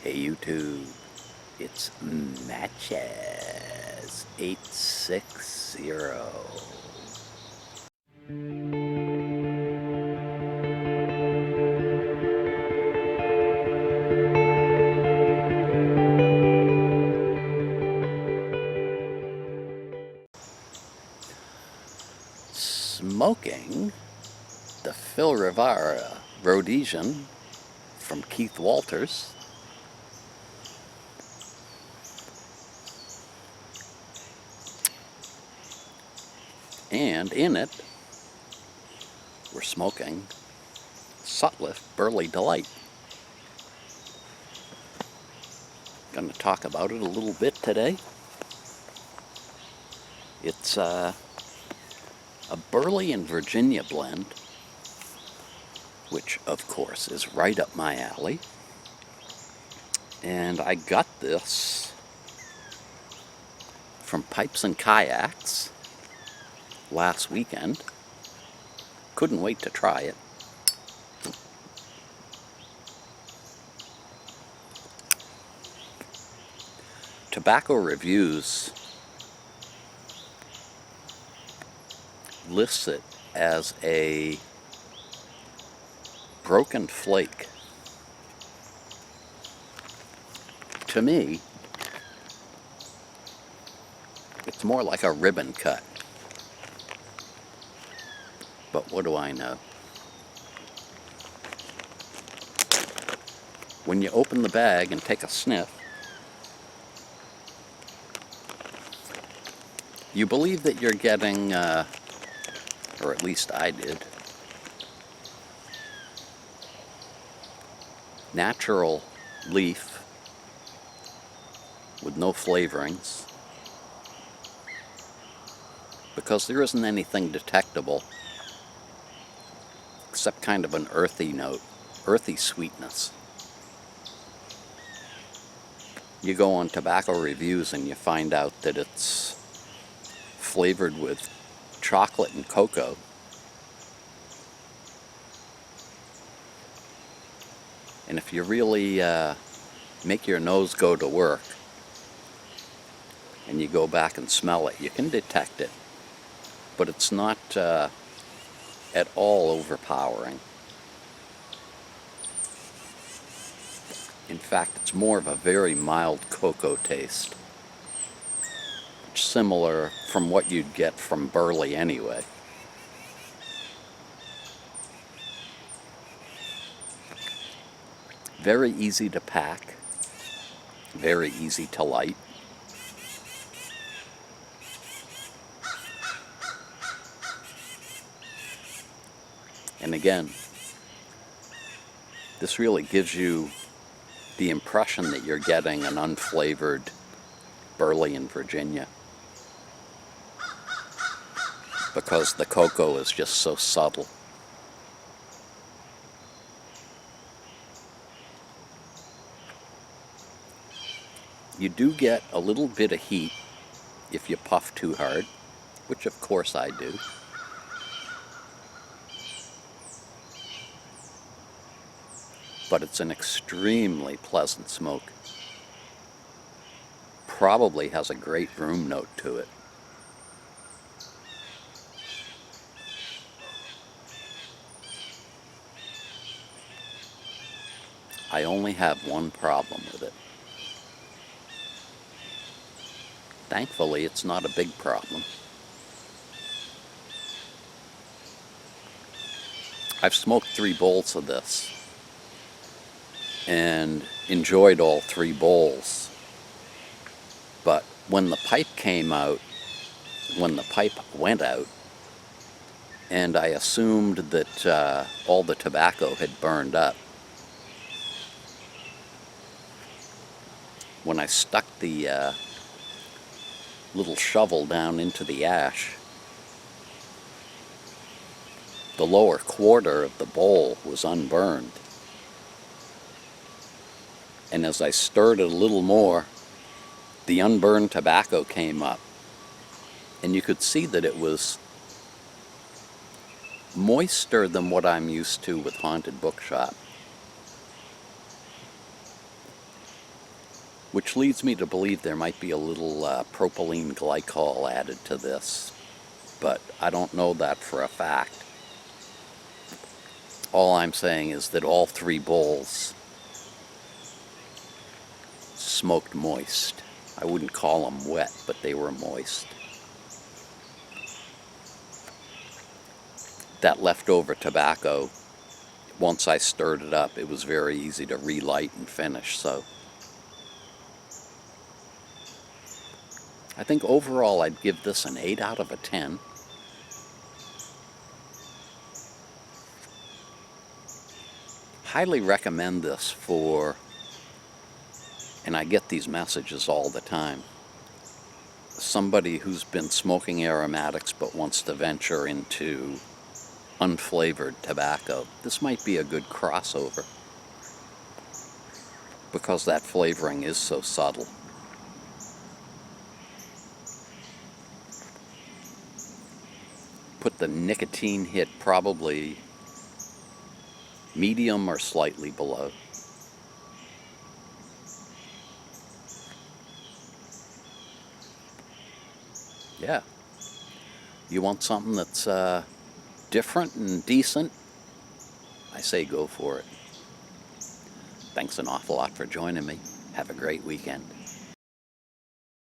Hey YouTube, it's Matches 860. Smoking the Phil Rivera Rhodesian from Keith Walters. And in it, we're smoking Sutliff Burley Delight. Going to talk about it a little bit today. It's a Burley and Virginia blend, which of course is right up my alley. And I got this from Pipes and Kayaks last weekend. Couldn't wait to try it. Tobacco Reviews lists it as a broken flake. To me, it's more like a ribbon cut. But what do I know? When you open the bag and take a sniff, you believe that you're getting, or at least I did, natural leaf with no flavorings, because there isn't anything detectable except kind of an earthy note, earthy sweetness. You go on Tobacco Reviews and you find out that it's flavored with chocolate and cocoa. And if you really make your nose go to work and you go back and smell it, you can detect it. But it's not at all overpowering. In fact, it's more of a very mild cocoa taste. Similar from what you'd get from Burley anyway. Very easy to pack, very easy to light. And again, this really gives you the impression that you're getting an unflavored Burley in Virginia, because the cocoa is just so subtle. You do get a little bit of heat if you puff too hard, which of course I do. But it's an extremely pleasant smoke. Probably has a great room note to it. I only have one problem with it. Thankfully, it's not a big problem. I've smoked 3 bowls of this and enjoyed all 3 bowls. But when the pipe came out, when the pipe went out, and I assumed that all the tobacco had burned up, when I stuck the little shovel down into the ash, the lower quarter of the bowl was unburned. And as I stirred it a little more, the unburned tobacco came up. And you could see that it was moister than what I'm used to with Haunted Bookshop. which leads me to believe there might be a little propylene glycol added to this, but I don't know that for a fact. All I'm saying is that all 3 bowls smoked moist. I wouldn't call them wet, but they were moist. That leftover tobacco, once I stirred it up, it was very easy to relight and finish, so I think overall I'd give this an 8 out of a 10. Highly recommend this for, and I get these messages all the time, somebody who's been smoking aromatics but wants to venture into unflavored tobacco. This might be a good crossover because that flavoring is so subtle. Put the nicotine hit probably medium or slightly below. Yeah. You want something that's different and decent? I say go for it. Thanks an awful lot for joining me. Have a great weekend.